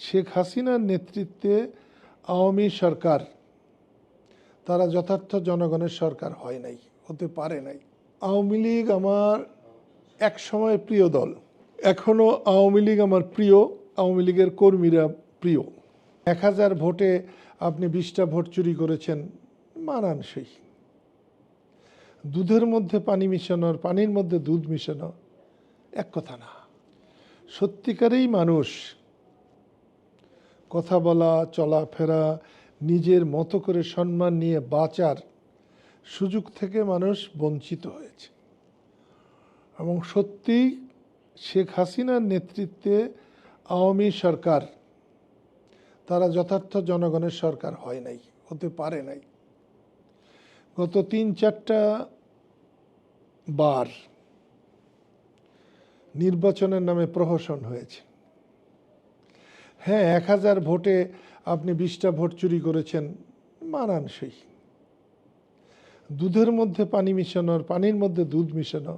শেখ হাসিনার নেতৃত্বে আওয়ামী সরকার তারা যথার্থ জনগণের সরকার হয় নাই, হতে পারে নাই। আওয়ামী লীগ আমার এক সময় প্রিয় দল, এখনও আওয়ামী লীগ আমার প্রিয়, আওয়ামী লীগের কর্মীরা প্রিয়। 1000 ভোটে আপনি 20টা ভোট চুরি করেছেন, মানানসই। দুধের মধ্যে পানি মিশানো আর পানির মধ্যে দুধ মিশানো এক কথা না। সত্যিকারেই মানুষ কথা বলা, চলাফেরা, নিজের মতো করে সম্মান নিয়ে বাঁচার সুযোগ থেকে মানুষ বঞ্চিত হয়েছে। এবং সত্যি শেখ হাসিনার নেতৃত্বে আওয়ামী সরকার তারা যথার্থ জনগণের সরকার হয় নাই, হতে পারে নাই। গত 3-4টা বার নির্বাচনের নামে প্রহসন হয়েছে। হ্যাঁ, 1000 ভোটে আপনি 20টা ভোট চুরি করেছেন, মানানসই। দুধের মধ্যে পানি মিশানো আর পানির মধ্যে দুধ মিশানো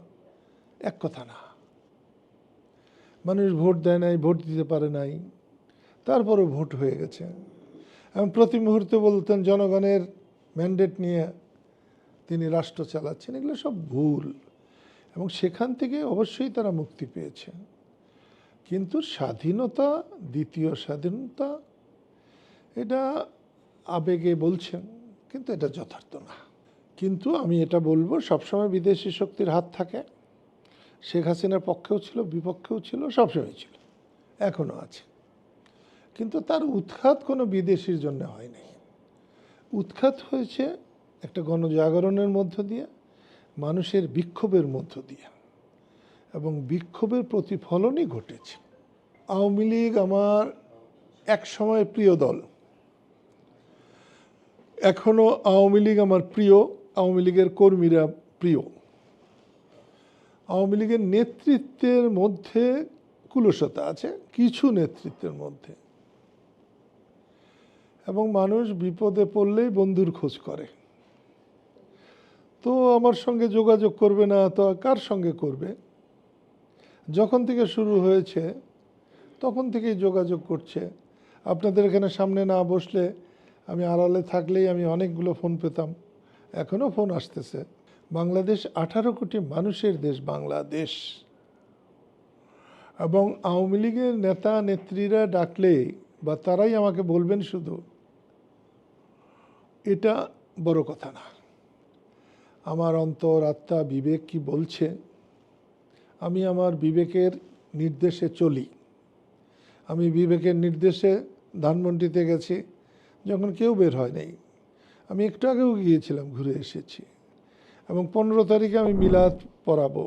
এক কথা না। মানুষ ভোট দেয় নাই, ভোট দিতে পারে নাই, তারপরও ভোট হয়ে গেছে। এবং প্রতি মুহূর্তে বলতেন জনগণের ম্যান্ডেট নিয়ে তিনি রাষ্ট্র চালাচ্ছেন। এগুলো সব ভুল। এবং সেখান থেকে অবশ্যই তারা মুক্তি পেয়েছে। কিন্তু স্বাধীনতা, দ্বিতীয় স্বাধীনতা, এটা আবেগে বলছেন, কিন্তু এটা যথার্থ না। কিন্তু আমি এটা বলবো, সবসময় বিদেশি শক্তির হাত থাকে। শেখ হাসিনার পক্ষেও ছিল, বিপক্ষেও ছিল, সবসময় ছিল, এখনও আছে। কিন্তু তার উৎখাত কোনো বিদেশির জন্য হয়নি। উৎখাত হয়েছে একটা গণজাগরণের মধ্য দিয়ে, মানুষের বিক্ষোভের মধ্য দিয়ে, এবং বিক্ষোভের প্রতিফলনই ঘটেছে। আওয়ামী লীগ আমার এক সময় প্রিয় দল, এখনও আওয়ামী লীগ আমার প্রিয়, আওয়ামী লীগের কর্মীরা প্রিয়। আওয়ামী লীগের নেতৃত্বের মধ্যে কুলসতা আছে, কিছু নেতৃত্বের মধ্যে, এবং মানুষ বিপদে পড়লেই বন্ধুর খোঁজ করে। তো আমার সঙ্গে যোগাযোগ করবে না তো কার সঙ্গে করবে? যখন থেকে শুরু হয়েছে তখন থেকেই যোগাযোগ করছে। আপনাদের এখানে সামনে না বসলে, আমি আড়ালে থাকলেই আমি অনেকগুলো ফোন পেতাম, এখনও ফোন আসতেছে। বাংলাদেশ 18 কোটি মানুষের দেশ বাংলাদেশ। এবং আওয়ামী লীগের নেতা নেত্রীরা ডাকলে বা তারাই আমাকে বলবেন শুধু, এটা বড় কথা না। আমার অন্তর, আত্মা, বিবেক কি বলছে, আমি আমার বিবেকের নির্দেশে চলি। আমি বিবেকের নির্দেশে ধানমন্ডিতে গেছি যখন কেউ বের হয় নাই। আমি একটু আগেও গিয়েছিলাম, ঘুরে এসেছি। এবং 15 তারিখে আমি মিলাদ পড়াবো।